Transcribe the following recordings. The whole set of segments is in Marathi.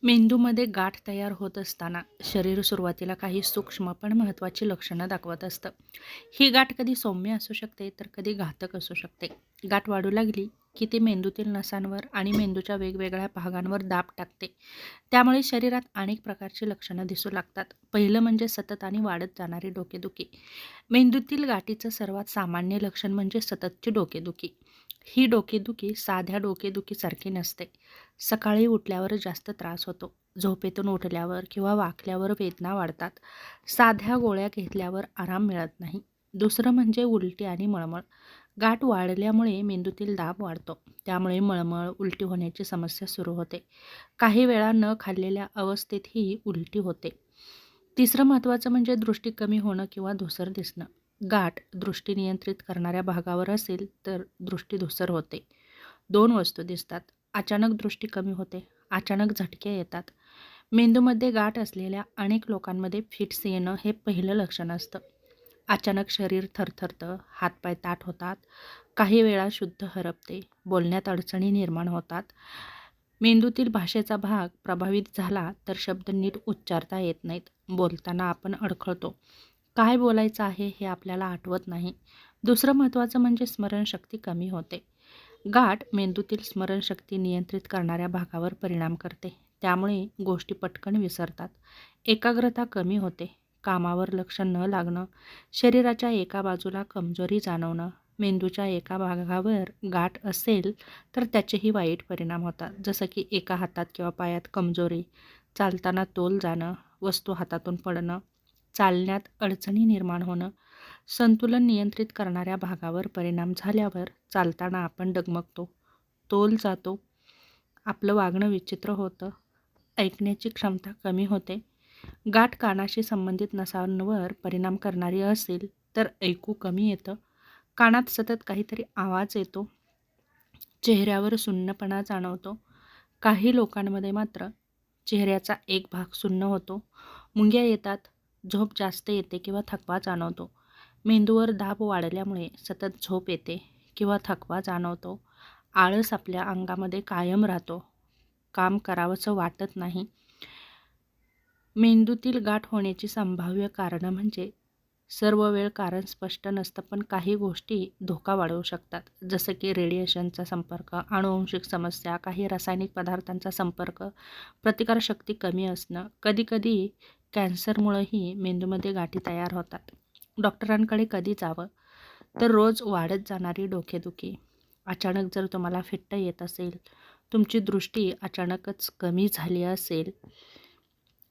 मेंदूमध्ये गाठ तयार होत असताना शरीर सुरुवातीला काही सूक्ष्म पण महत्त्वाची लक्षणं दाखवत असतं. ही गाठ कधी सौम्य असू शकते तर कधी घातक असू शकते. गाठ वाढू लागली की ती मेंदूतील नसांवर आणि मेंदूच्या वेगवेगळ्या भागांवर दाब टाकते. त्यामुळे शरीरात अनेक प्रकारची लक्षणं दिसू लागतात. पहिलं म्हणजे सतत आणि वाढत जाणारी डोकेदुखी. मेंदूतील गाठीचं सर्वात सामान्य लक्षण म्हणजे सततची डोकेदुखी. ही डोकेदुखी साध्या डोकेदुखीसारखी नसते. सकाळी उठल्यावर जास्त त्रास होतो. झोपेतून उठल्यावर किंवा वाकल्यावर वेदना वाढतात. साध्या गोळ्या घेतल्यावर आराम मिळत नाही. दुसरं म्हणजे उलटी आणि मळमळ. गाठ वाढल्यामुळे मेंदूतील दाब वाढतो. त्यामुळे मळमळ, उलटी होण्याची समस्या सुरू होते. काही वेळा न खाल्लेल्या अवस्थेतही उलटी होते. तिसरं महत्त्वाचं म्हणजे दृष्टी कमी होणं किंवा धूसर दिसणं. गाठ दृष्टी नियंत्रित करणाऱ्या भागावर असेल तर दृष्टी धूसर होते. 2 वस्तू दिसतात. अचानक दृष्टी कमी होते. अचानक झटके येतात. मेंदूमध्ये गाठ असलेल्या अनेक लोकांमध्ये फिट्स येणं हे पहिलं लक्षण असतं. अचानक शरीर थरथरतं, हातपाय ताठ होतात, काही वेळा शुद्ध हरपते, बोलण्यात अडचणी निर्माण होतात. मेंदूतील भाषेचा भाग प्रभावित झाला तर शब्द नीट उच्चारता येत नाहीत. बोलताना आपण अडखळतो. काय बोलायचं आहे हे आपल्याला आठवत नाही. दुसरं महत्त्वाचं म्हणजे स्मरणशक्ती कमी होते. गाठ मेंदूतील स्मरणशक्ती नियंत्रित करणाऱ्या भागावर परिणाम करते. त्यामुळे गोष्टी पटकन विसरतात. एकाग्रता कमी होते. कामावर लक्ष न लागणं, शरीराच्या एका बाजूला कमजोरी जाणवणं, मेंदूच्या एका भागावर गाठ असेल तर त्याचेही वाईट परिणाम होतात. जसं की एका हातात किंवा पायात कमजोरी, चालताना तोल जाणं, वस्तू हातातून पडणं, चालण्यात अडचणी निर्माण होणं. संतुलन नियंत्रित करणाऱ्या भागावर परिणाम झाल्यावर चालताना आपण डगमगतो, तोल जातो, आपलं वागणं विचित्र होतं, ऐकण्याची क्षमता कमी होते. गाठ कानाशी संबंधित नसांवर परिणाम करणारी असेल तर ऐकू कमी येतं, कानात सतत काहीतरी आवाज येतो, चेहऱ्यावर सुन्नपणा जाणवतो. काही लोकांमध्ये मात्र चेहऱ्याचा एक भाग सुन्न होतो, मुंग्या येतात, झोप जास्त येते किंवा थकवा जाणवतो. मेंदूवर दाब वाढल्यामुळे सतत झोप येते किंवा थकवा जाणवतो. आळस आपल्या अंगामध्ये कायम राहतो. काम करावंसं वाटत नाही. मेंदूतील गाठ होण्याची संभाव्य कारणं म्हणजे सर्व वेळ कारण स्पष्ट नसतं, पण काही गोष्टी धोका वाढवू शकतात. जसं की रेडिएशनचा संपर्क, अनुवंशिक समस्या, काही रासायनिक पदार्थांचा संपर्क, प्रतिकारशक्ती कमी असणं. कधीकधी कॅन्सरमुळंही मेंदूमध्ये गाठी तयार होतात. डॉक्टरांकडे कधी जावं? तर रोज वाढत जाणारी डोकेदुखी, अचानक जर तुम्हाला फिट्ट येत असेल, तुमची दृष्टी अचानकच कमी झाली असेल,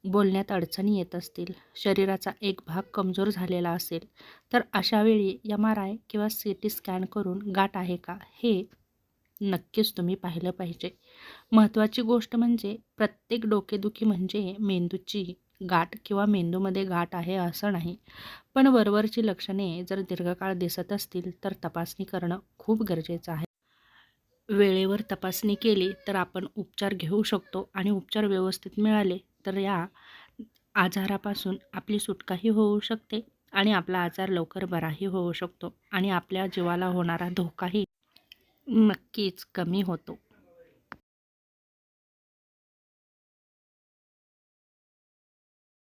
बोलण्यात अडचणी येत असतील, शरीराचा एक भाग कमजोर झालेला असेल, तर अशावेळी MRI किंवा CT स्कॅन करून गाठ आहे का हे नक्कीच तुम्ही पाहिलं पाहिजे. महत्त्वाची गोष्ट म्हणजे प्रत्येक डोकेदुखी म्हणजे मेंदूची गाठ किंवा मेंदूमध्ये गाठ आहे असं नाही. पण वरवरची लक्षणे जर दीर्घकाळ दिसत असतील तर तपासणी करणं खूप गरजेचं आहे. वेळेवर तपासणी केली तर आपण उपचार घेऊ शकतो आणि उपचार व्यवस्थित मिळाले तर या आजारापासून आपली सुटकाही होऊ शकते आणि आपला आजार लवकर बराही होऊ शकतो आणि आपल्या जीवाला होणारा धोकाही नक्कीच कमी होतो.